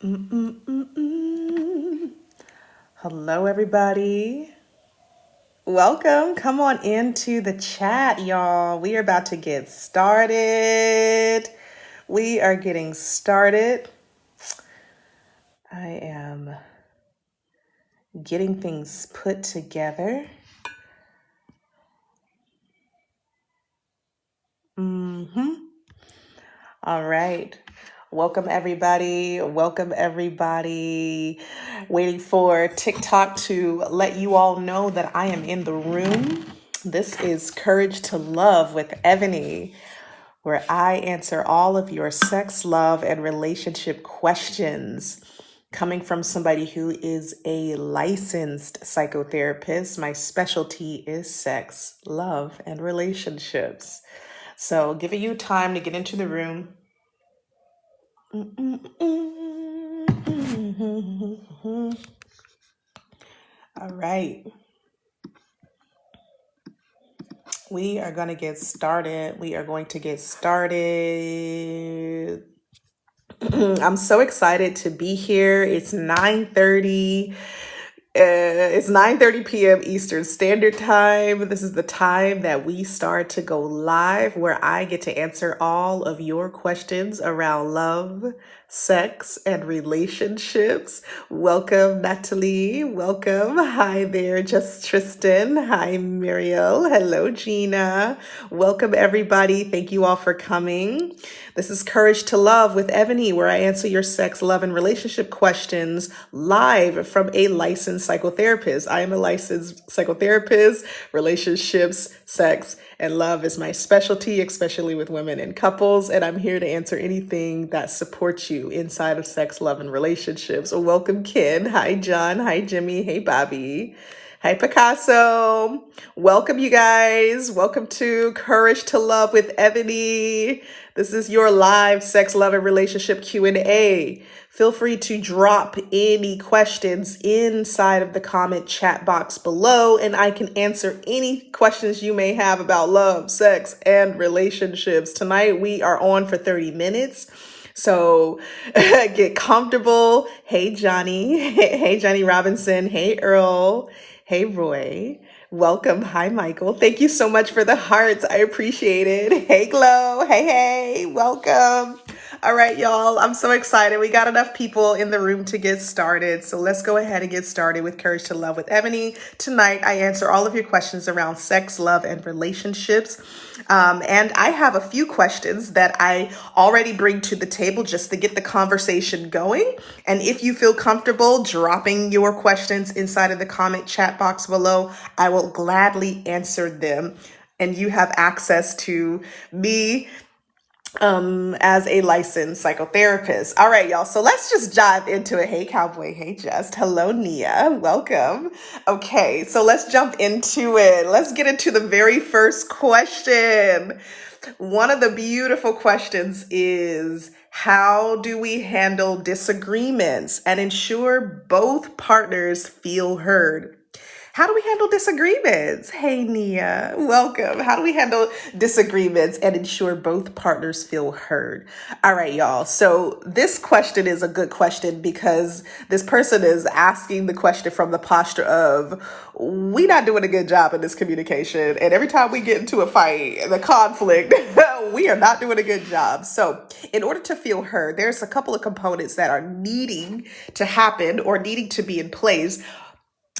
Mm-mm-mm-mm. Hello, everybody. Welcome. Come on into the chat, y'all. We are about to get started. We are getting started. I am getting things put together. All right. Welcome, everybody. Welcome, everybody. Waiting for TikTok to let you all know that I am in the room. This is Courage to Love with Evanye, where I answer all of your sex, love, and relationship questions. Coming from somebody who is a licensed psychotherapist, my specialty is sex, love, and relationships. So, giving you time to get into the room. All right. We are going to get started. I'm so excited to be here. It's 9:30. It's 9:30 p.m. Eastern Standard Time. This is the time that we start to go live, where I get to answer all of your questions around love, sex, and relationships. Welcome, Natalie. Welcome. Hi there, just Tristan. Hi, Muriel. Hello, Gina. Welcome, everybody. Thank you all for coming. This is Courage to Love with Evanye, where I answer your sex, love, and relationship questions live from a licensed psychotherapist. I am a licensed psychotherapist. Relationships, sex, and love is my specialty, especially with women and couples. And I'm here to answer anything that supports you inside of sex, love, and relationships. So welcome, Ken. Hi, John. Hi, Jimmy. Hey, Bobby. Hi, Picasso. Welcome, you guys. Welcome to Courage to Love with Evanye. This is your live sex, love, and relationship Q&A. Feel free to drop any questions inside of the comment chat box below, and I can answer any questions you may have about love, sex, and relationships. Tonight, we are on for 30 minutes. So get comfortable. Hey, Johnny. Hey, Johnny Robinson. Hey, Earl. Hey, Roy. Welcome. Hi, Michael. Thank you so much for the hearts. I appreciate it. Hey, Glow. Hey. Welcome. All right, y'all. I'm so excited. We got enough people in the room to get started. So let's go ahead and get started with Courage to Love with Evanye. Tonight, I answer all of your questions around sex, love, and relationships. And I have a few questions that I already bring to the table just to get the conversation going. And if you feel comfortable dropping your questions inside of the comment chat box below, I will gladly answer them. And you have access to me as a licensed psychotherapist. All right, y'all. So let's just dive into it. Hey, Cowboy. Hey, Just. Hello, Nia. Welcome. Okay, so let's jump into it. Let's get into the very first question. One of the beautiful questions is, how do we handle disagreements and ensure both partners feel heard? How do we handle disagreements? Hey, Nia, welcome. How do we handle disagreements and ensure both partners feel heard? All right, y'all. So this question is a good question because this person is asking the question from the posture of, we not doing a good job in this communication. And every time we get into a fight, the conflict, we are not doing a good job. So in order to feel heard, there's a couple of components that are needing to happen or needing to be in place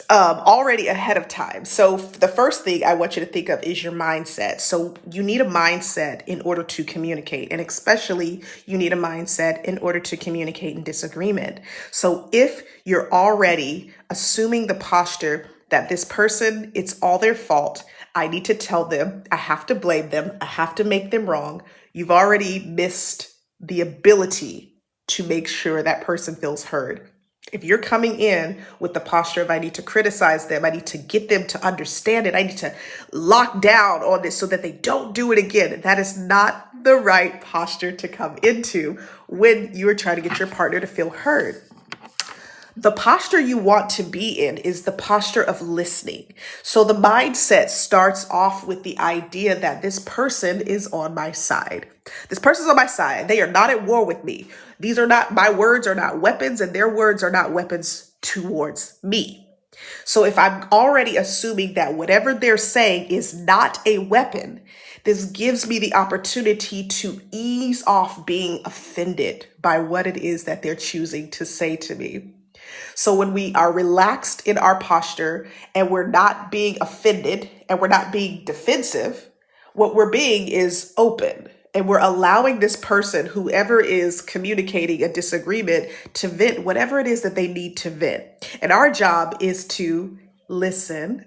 already ahead of time. So the first thing I want you to think of is your mindset. So you need a mindset in order to communicate, and especially you need a mindset in order to communicate in disagreement. So if you're already assuming the posture that this person, it's all their fault, I need to tell them, I have to blame them, I have to make them wrong, you've already missed the ability to make sure that person feels heard. If you're coming in with the posture of, I need to criticize them, I need to get them to understand it, I need to lock down on this so that they don't do it again, that is not the right posture to come into when you're trying to get your partner to feel heard. The posture you want to be in is the posture of listening. So the mindset starts off with the idea that this person is on my side. This person's on my side. They are not at war with me. These are not, my words are not weapons, and their words are not weapons towards me. So if I'm already assuming that whatever they're saying is not a weapon, this gives me the opportunity to ease off being offended by what it is that they're choosing to say to me. So when we are relaxed in our posture and we're not being offended and we're not being defensive, what we're being is open. And we're allowing this person, whoever is communicating a disagreement, to vent whatever it is that they need to vent. And our job is to listen,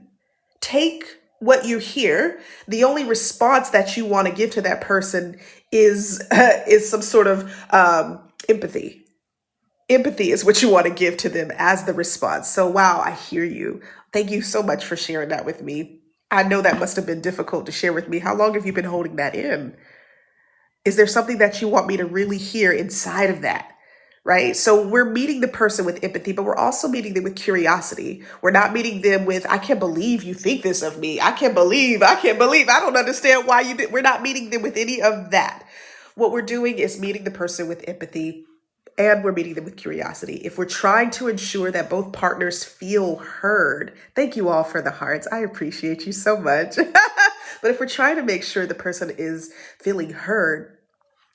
take what you hear. The only response that you want to give to that person is some sort of empathy. Empathy is what you want to give to them as the response. So, wow, I hear you. Thank you so much for sharing that with me. I know that must have been difficult to share with me. How long have you been holding that in? Is there something that you want me to really hear inside of that? Right? So we're meeting the person with empathy, but we're also meeting them with curiosity. We're not meeting them with, I can't believe you think this of me. I can't believe, I don't understand why you did. We're not meeting them with any of that. What we're doing is meeting the person with empathy, and we're meeting them with curiosity. If we're trying to ensure that both partners feel heard, thank you all for the hearts. I appreciate you so much. But if we're trying to make sure the person is feeling heard,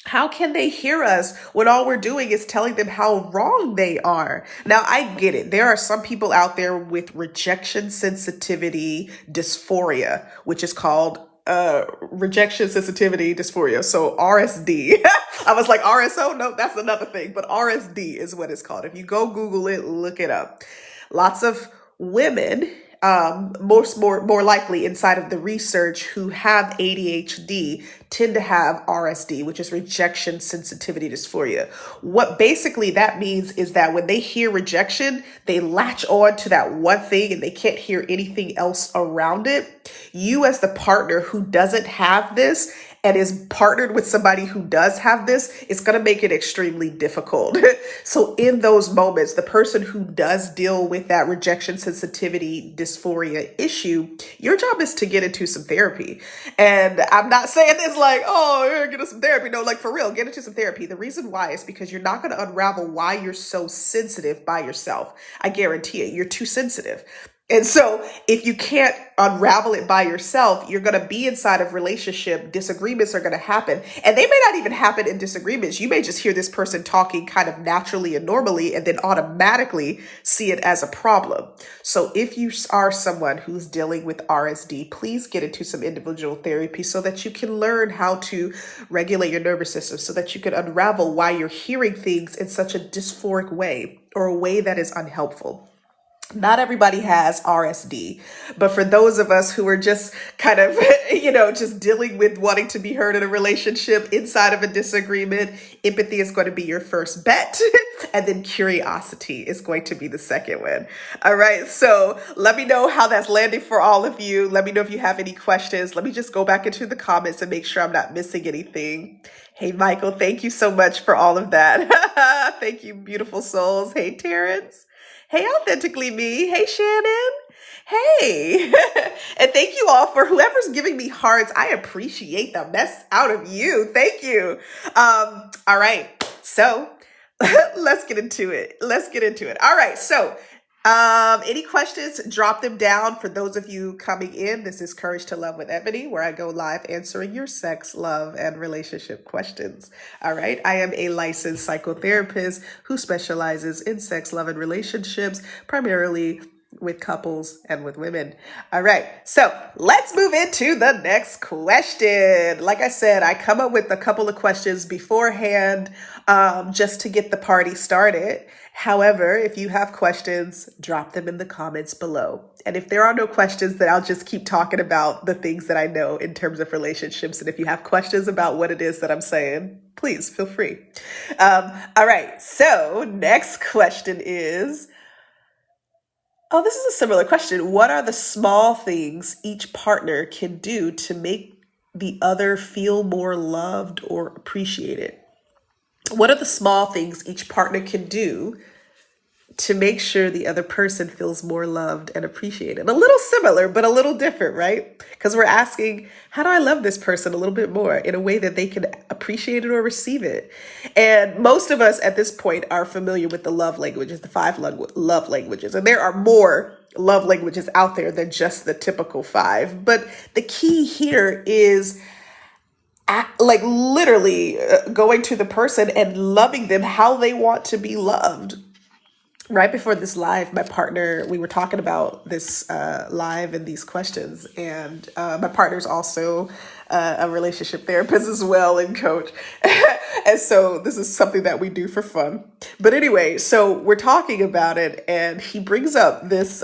how can they hear us when all we're doing is telling them how wrong they are? Now, I get it. There are some people out there with rejection sensitivity dysphoria, which is called rejection sensitivity dysphoria. So RSD. I was like, RSO? No, that's another thing. But RSD is what it's called. If you go Google it, look it up. Lots of women, more likely inside of the research, who have ADHD tend to have RSD, which is rejection sensitivity dysphoria. What basically that means is that when they hear rejection, they latch on to that one thing and they can't hear anything else around it. You, as the partner who doesn't have this and is partnered with somebody who does have this, it's going to make it extremely difficult. So in those moments, the person who does deal with that rejection sensitivity dysphoria issue, your job is to get into some therapy. And I'm not saying this like, oh, yeah, get into some therapy. No, like for real, get into some therapy. The reason why is because you're not going to unravel why you're so sensitive by yourself. I guarantee it, you're too sensitive. And so if you can't unravel it by yourself, you're going to be inside of relationship. Disagreements are going to happen. And they may not even happen in disagreements. You may just hear this person talking kind of naturally and normally and then automatically see it as a problem. So if you are someone who's dealing with RSD, please get into some individual therapy so that you can learn how to regulate your nervous system, so that you can unravel why you're hearing things in such a dysphoric way or a way that is unhelpful. Not everybody has RSD, but for those of us who are just kind of, just dealing with wanting to be heard in a relationship inside of a disagreement, empathy is going to be your first bet. And then curiosity is going to be the second one. All right. So let me know how that's landing for all of you. Let me know if you have any questions. Let me just go back into the comments and make sure I'm not missing anything. Hey, Michael, thank you so much for all of that. Thank you, beautiful souls. Hey, Terrence. Hey, Authentically Me. Hey, Shannon. Hey. And thank you all for whoever's giving me hearts. I appreciate the mess out of you. Thank you. All right. So let's get into it. All right. So any questions, drop them down. For those of you coming in, this is Courage to Love with Ebony, where I go live answering your sex, love, and relationship questions. All right. I am a licensed psychotherapist who specializes in sex, love, and relationships, primarily with couples and with women. All right. So let's move into the next question. Like I said, I come up with a couple of questions beforehand, just to get the party started. However, if you have questions, drop them in the comments below. And if there are no questions, then I'll just keep talking about the things that I know in terms of relationships. And if you have questions about what it is that I'm saying, please feel free. All right. So next question is, oh, this is a similar question. What are the small things each partner can do to make the other feel more loved or appreciated? What are the small things each partner can do to make sure the other person feels more loved and appreciated. A little similar, but a little different, right? Because we're asking, how do I love this person a little bit more in a way that they can appreciate it or receive it? And most of us at this point are familiar with the love languages, the love languages. And there are more love languages out there than just the typical five. But the key here is like literally going to the person and loving them how they want to be loved. Right before this live, my partner, we were talking about this live and these questions. And my partner's also a relationship therapist as well and coach. And so this is something that we do for fun. But anyway, so we're talking about it, and he brings up this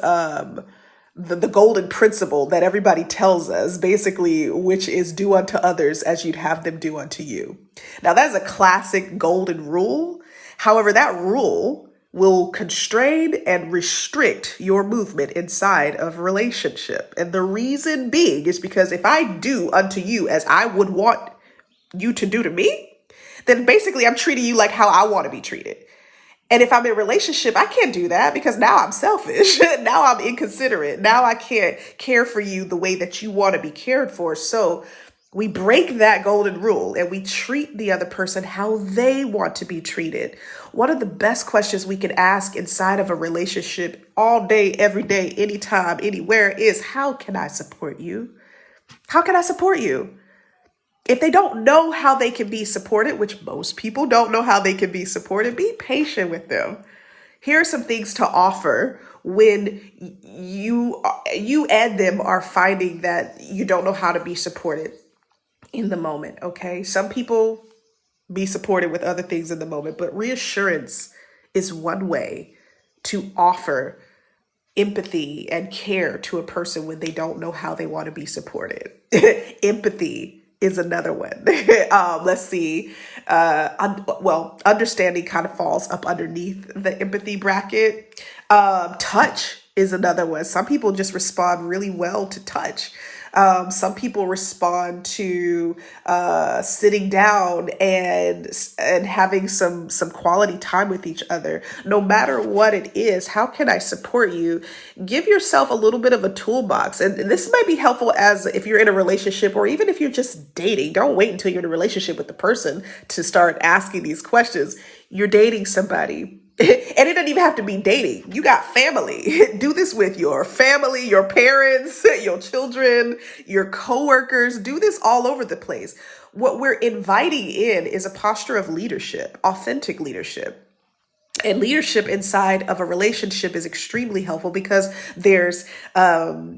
the golden principle that everybody tells us, basically, which is do unto others as you'd have them do unto you. Now, that's a classic golden rule. However, that rule will constrain and restrict your movement inside of a relationship. And the reason being is because if I do unto you as I would want you to do to me, then basically I'm treating you like how I want to be treated. And if I'm in a relationship, I can't do that because now I'm selfish. Now I'm inconsiderate. Now I can't care for you the way that you want to be cared for. So we break that golden rule and we treat the other person how they want to be treated. One of the best questions we can ask inside of a relationship all day, every day, anytime, anywhere is, how can I support you? How can I support you? If they don't know how they can be supported, which most people don't know how they can be supported, be patient with them. Here are some things to offer when you and them are finding that you don't know how to be supported in the moment, okay? Some people be supported with other things in the moment, but reassurance is one way to offer empathy and care to a person when they don't know how they want to be supported. Empathy is another one. Let's see. Understanding kind of falls up underneath the empathy bracket. Touch is another one. Some people just respond really well to touch. Some people respond to sitting down and having some quality time with each other. No matter what it is, how can I support you? Give yourself a little bit of a toolbox. And this might be helpful as if you're in a relationship or even if you're just dating. Don't wait until you're in a relationship with the person to start asking these questions. You're dating somebody. And it doesn't even have to be dating. You got family. Do this with your family, your parents, your children, your coworkers. Do this all over the place. What we're inviting in is a posture of leadership, authentic leadership. And leadership inside of a relationship is extremely helpful because there's a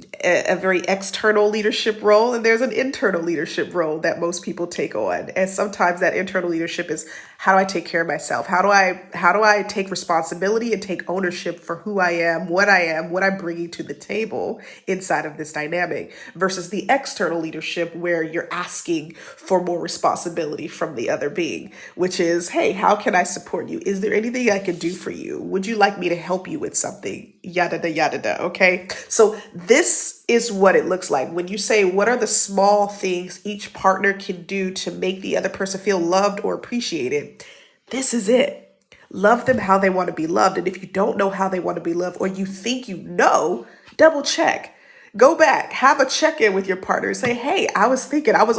very external leadership role and there's an internal leadership role that most people take on. And sometimes that internal leadership is, how do I take care of myself? How do I take responsibility and take ownership for who I am, what I'm bringing to the table inside of this dynamic, versus the external leadership where you're asking for more responsibility from the other being, which is, hey, how can I support you? Is there anything I can do for you? Would you like me to help you with something? Yada, da, yada, da. Okay. So this is what it looks like when you say, what are the small things each partner can do to make the other person feel loved or appreciated? This is it. Love them how they want to be loved. And if you don't know how they want to be loved, or you think you know, double check. Go back, have a check-in with your partner and say, hey, I was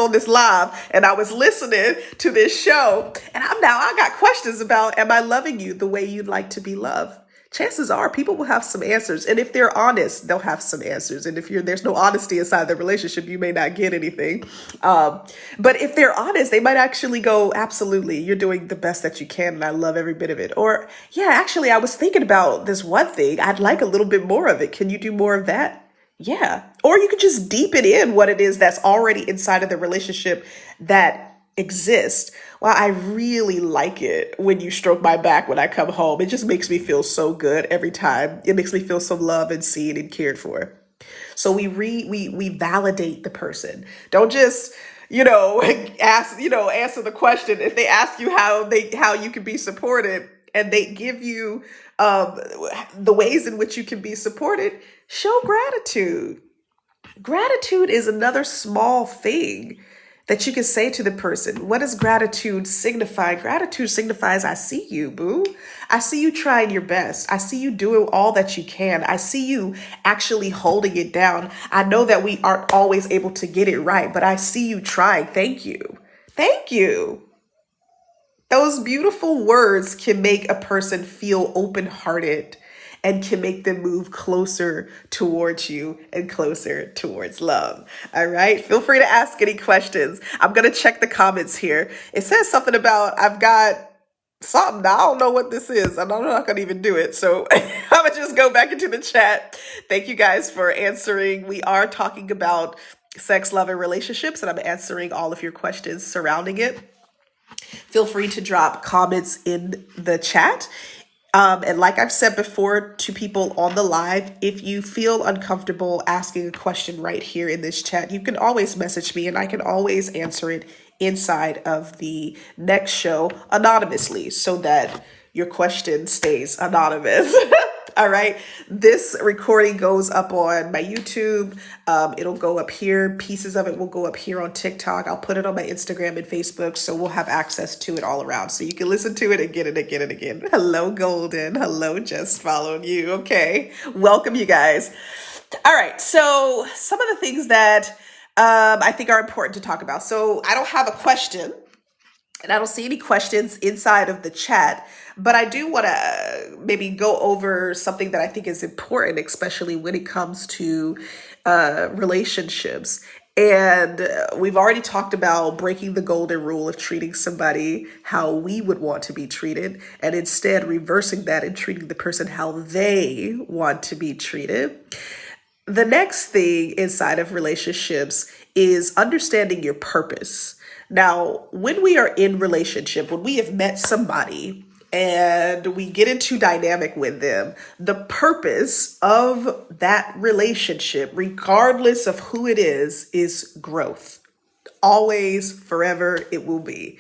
on this live and I was listening to this show and I got questions about, am I loving you the way you'd like to be loved? Chances are people will have some answers. And if they're honest, they'll have some answers. And if there's no honesty inside the relationship, you may not get anything. But if they're honest, they might actually go, absolutely, you're doing the best that you can. And I love every bit of it. Or, yeah, actually, I was thinking about this one thing. I'd like a little bit more of it. Can you do more of that? Yeah. Or you could just deepen in what it is that's already inside of the relationship that exists. Well, I really like it when you stroke my back when I come home. It just makes me feel so good every time. It makes me feel so loved and seen and cared for. So we validate the person. Don't just, answer the question. If they ask you how you can be supported and they give you the ways in which you can be supported, show gratitude. Gratitude is another small thing that you can say to the person. What does gratitude signify? Gratitude signifies, I see you, boo. I see you trying your best. I see you doing all that you can. I see you actually holding it down. I know that we aren't always able to get it right, but I see you trying. Thank you. Thank you. Those beautiful words can make a person feel open-hearted and can make them move closer towards you and closer towards love. All right. Feel free to ask any questions. I'm going to check the comments here. It says something about I've got something. I don't know what this is. I'm not going to even do it. So I'm going to just go back into the chat. Thank you guys for answering. We are talking about sex, love, and relationships, and I'm answering all of your questions surrounding it. Feel free to drop comments in the chat. And like I've said before to people on the live, if you feel uncomfortable asking a question right here in this chat, you can always message me and I can always answer it inside of the next show anonymously so that your question stays anonymous. All right. This recording goes up on my YouTube. It'll go up here. Pieces of it will go up here on TikTok. I'll put it on my Instagram and Facebook. So we'll have access to it all around. So you can listen to it again and again and again. Hello, Golden. Hello, just following you. Okay. Welcome, you guys. All right. So some of the things that I think are important to talk about. So I don't have a question. And I don't see any questions inside of the chat, but I do want to maybe go over something that I think is important, especially when it comes to relationships. And we've already talked about breaking the golden rule of treating somebody how we would want to be treated, and instead reversing that and treating the person how they want to be treated. The next thing inside of relationships is understanding your purpose. Now, when we are in relationship, when we have met somebody and we get into dynamic with them, the purpose of that relationship, regardless of who it is growth. Always, forever, it will be.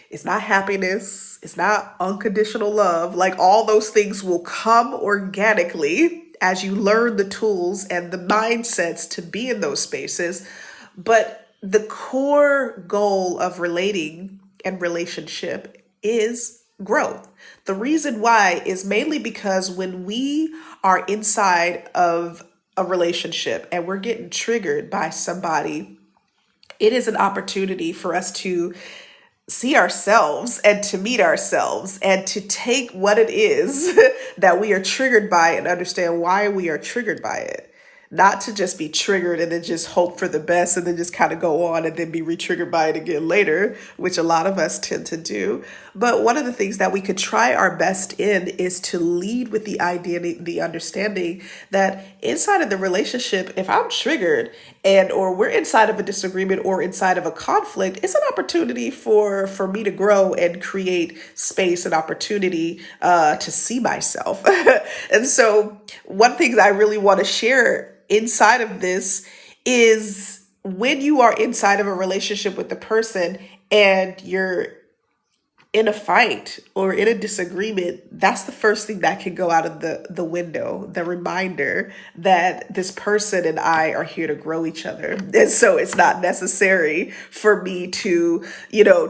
It's not happiness. It's not unconditional love. Like all those things will come organically as you learn the tools and the mindsets to be in those spaces. But the core goal of relating and relationship is growth. The reason why is mainly because when we are inside of a relationship and we're getting triggered by somebody, it is an opportunity for us to see ourselves and to meet ourselves and to take what it is that we are triggered by and understand why we are triggered by it. Not to just be triggered and then just hope for the best and then just kind of go on and then be re-triggered by it again later, which a lot of us tend to do. But one of the things that we could try our best in is to lead with the idea, the understanding that inside of the relationship, if I'm triggered and or we're inside of a disagreement or inside of a conflict, it's an opportunity for me to grow and create space and opportunity to see myself. And so one thing that I really want to share inside of this is when you are inside of a relationship with the person and you're in a fight or in a disagreement, that's the first thing that can go out of the window, the reminder that this person and I are here to grow each other. And so it's not necessary for me to,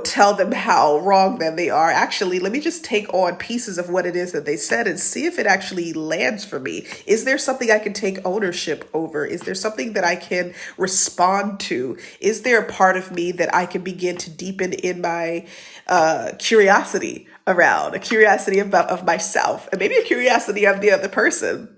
tell them how wrong that they are. Actually, let me just take on pieces of what it is that they said and see if it actually lands for me. Is there something I can take ownership over? Is there something that I can respond to? Is there a part of me that I can begin to deepen in my curiosity around, a curiosity of myself, and maybe a curiosity of the other person?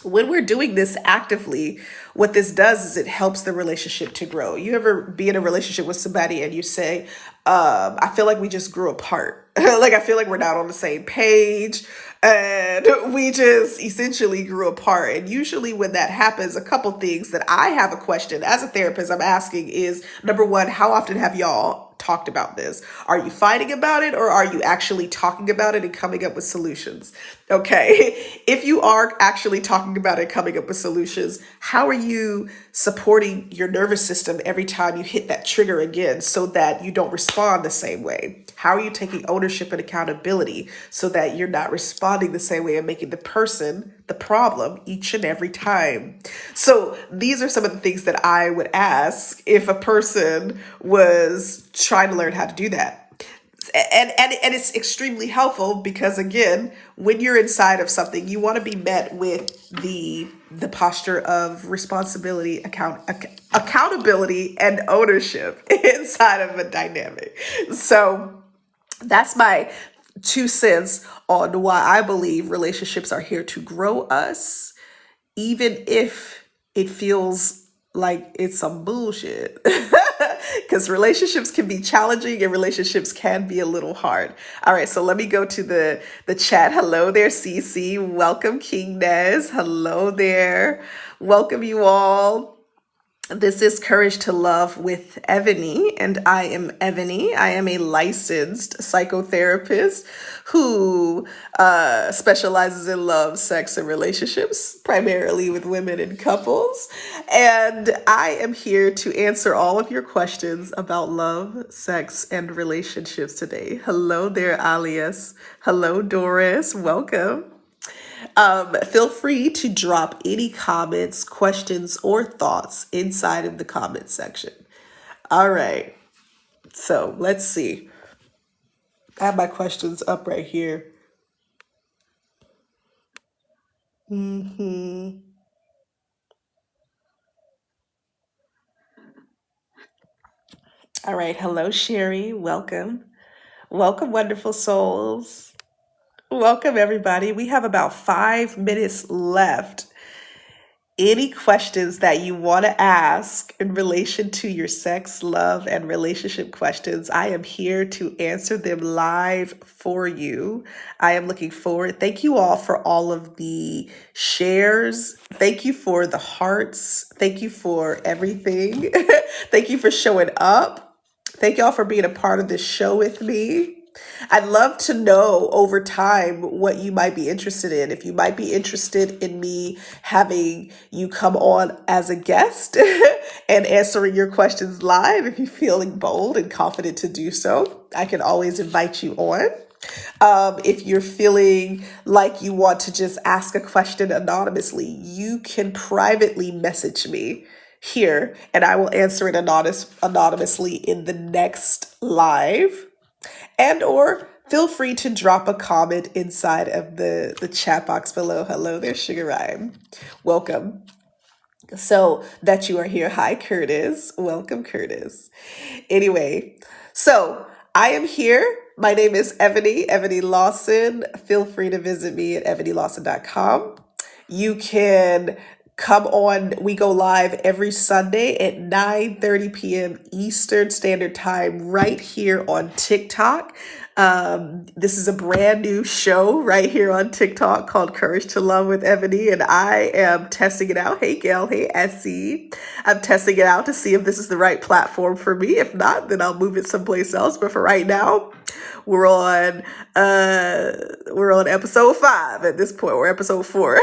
When we're doing this actively, what this does is it helps the relationship to grow. You ever be in a relationship with somebody and you say, I feel like we just grew apart. Like, I feel like we're not on the same page and we just essentially grew apart. And usually when that happens, a couple things that I have a question as a therapist I'm asking is, number one, how often have y'all talked about this? Are you fighting about it or are you actually talking about it and coming up with solutions? Okay. If you are actually talking about it, coming up with solutions, how are you supporting your nervous system every time you hit that trigger again so that you don't respond the same way? How are you taking ownership and accountability so that you're not responding the same way and making the person the problem each and every time. So these are some of the things that I would ask if a person was trying to learn how to do that. And it's extremely helpful because again, when you're inside of something, you want to be met with the posture of responsibility, accountability, and ownership inside of a dynamic. So that's my 2 cents on why I believe relationships are here to grow us, even if it feels like it's some bullshit. Because relationships can be challenging and relationships can be a little hard. All right, so let me go to the chat. Hello there, Cece. Welcome, King Nez. Hello there. Welcome you all. This is Courage to Love with Evanie, and I am Evanie. I am a licensed psychotherapist who specializes in love, sex, and relationships, primarily with women and couples. And I am here to answer all of your questions about love, sex, and relationships today. Hello there, Alias. Hello, Doris. Welcome. Feel free to drop any comments, questions, or thoughts inside of the comment section. All right, so let's see. I have my questions up right here. hmm All right, hello, Sherry. Welcome. Welcome, wonderful souls. Welcome, everybody. We have about 5 minutes left. Any questions that you want to ask in relation to your sex, love, and relationship questions, I am here to answer them live for you. I am looking forward. Thank you all for all of the shares. Thank you for the hearts. Thank you for everything. Thank you for showing up. Thank y'all for being a part of this show with me. I'd love to know over time what you might be interested in. If you might be interested in me having you come on as a guest and answering your questions live, if you're feeling bold and confident to do so, I can always invite you on. If you're feeling like you want to just ask a question anonymously, you can privately message me here and I will answer it anonymously in the next live. And or feel free to drop a comment inside of the chat box below. Hello there, Sugar Rhyme. Welcome. So that you are here. Hi, Curtis. Welcome, Curtis. Anyway, so I am here. My name is Evanie Lawson. Feel free to visit me at evanielawson.com. You can come on. We go live every Sunday at 9:30 p.m. Eastern Standard Time right here on TikTok. This is a brand new show right here on TikTok called Courage to Love with Evanie, and I am testing it out. Hey, Gail. Hey, Essie. I'm testing it out to see if this is the right platform for me. If not, then I'll move it someplace else. But for right now, we're on episode 5 at this point. We're episode 4.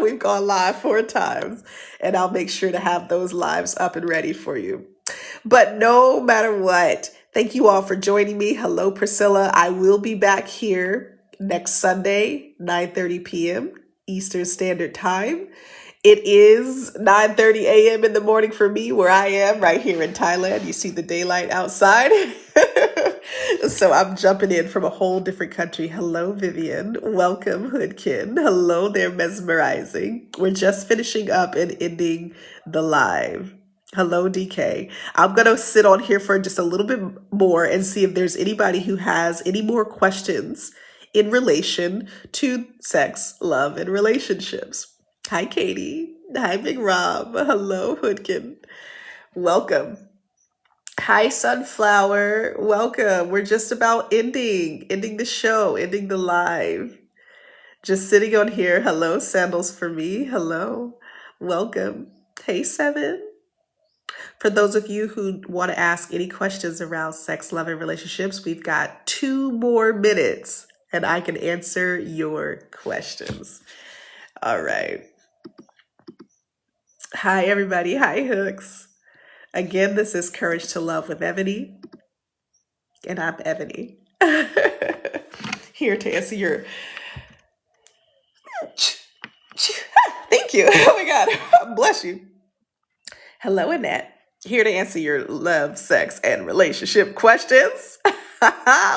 We've gone live 4 times, and I'll make sure to have those lives up and ready for you. But no matter what, thank you all for joining me. Hello, Priscilla. I will be back here next Sunday, 9:30 p.m. Eastern Standard Time. It is 9:30 a.m. in the morning for me where I am right here in Thailand. You see the daylight outside. So I'm jumping in from a whole different country. Hello, Vivian. Welcome, Hoodkin. Hello there, Mesmerizing. We're just finishing up and ending the live. Hello, DK. I'm going to sit on here for just a little bit more and see if there's anybody who has any more questions in relation to sex, love, and relationships. Hi, Katie. Hi, Big Rob. Hello, Hoodkin. Welcome. Hi, Sunflower. Welcome. We're just about ending the show, ending the live. Just sitting on here. Hello, Sandals for me. Hello. Welcome. Hey, Seven. For those of you who want to ask any questions around sex, love, and relationships, we've got 2 more minutes and I can answer your questions. All right. Hi, everybody. Hi, Hooks. Again, this is Courage to Love with Evanie, and I'm Evanie. Here to answer your Thank you. Oh my God. Bless you. Hello, Annette. Here to answer your love, sex, and relationship questions.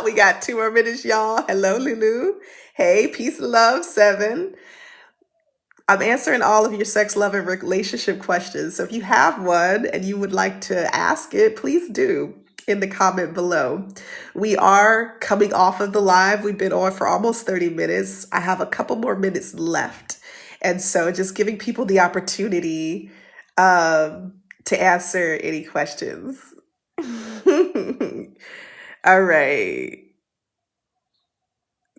We got 2 more minutes, y'all. Hello, Lulu. Hey, peace, love, 7. I'm answering all of your sex, love, and relationship questions. So if you have one and you would like to ask it, please do in the comment below. We are coming off of the live. We've been on for almost 30 minutes. I have a couple more minutes left. And so just giving people the opportunity to answer any questions. All right.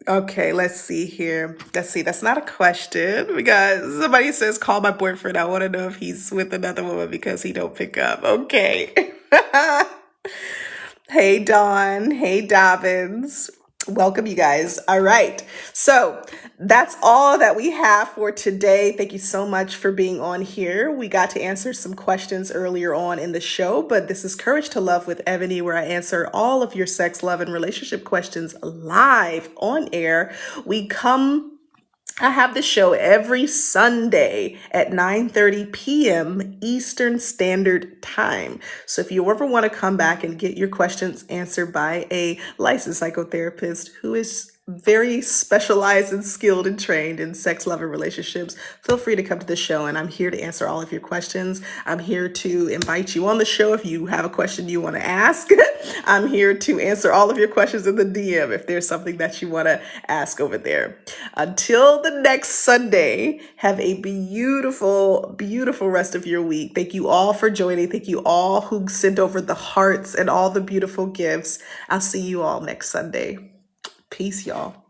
Okay, let's see here. Let's see. That's not a question. We got somebody says, call my boyfriend. I want to know if he's with another woman because he don't pick up. Okay. Hey, Dawn. Hey, Dobbins. Welcome, you guys. All right. So that's all that we have for today. Thank you so much for being on here. We got to answer some questions earlier on in the show, but this is Courage to Love with Evanye, where I answer all of your sex, love, and relationship questions live on air. I have the show every Sunday at 9:30 p.m. Eastern Standard Time. So if you ever want to come back and get your questions answered by a licensed psychotherapist who is very specialized and skilled and trained in sex, love, and relationships, feel free to come to the show, and I'm here to answer all of your questions. I'm here to invite you on the show if you have a question you want to ask. I'm here to answer all of your questions in the DM if there's something that you want to ask over there. Until the next Sunday, have a beautiful, beautiful rest of your week. Thank you all for joining. Thank you all who sent over the hearts and all the beautiful gifts. I'll see you all next Sunday. Peace, y'all.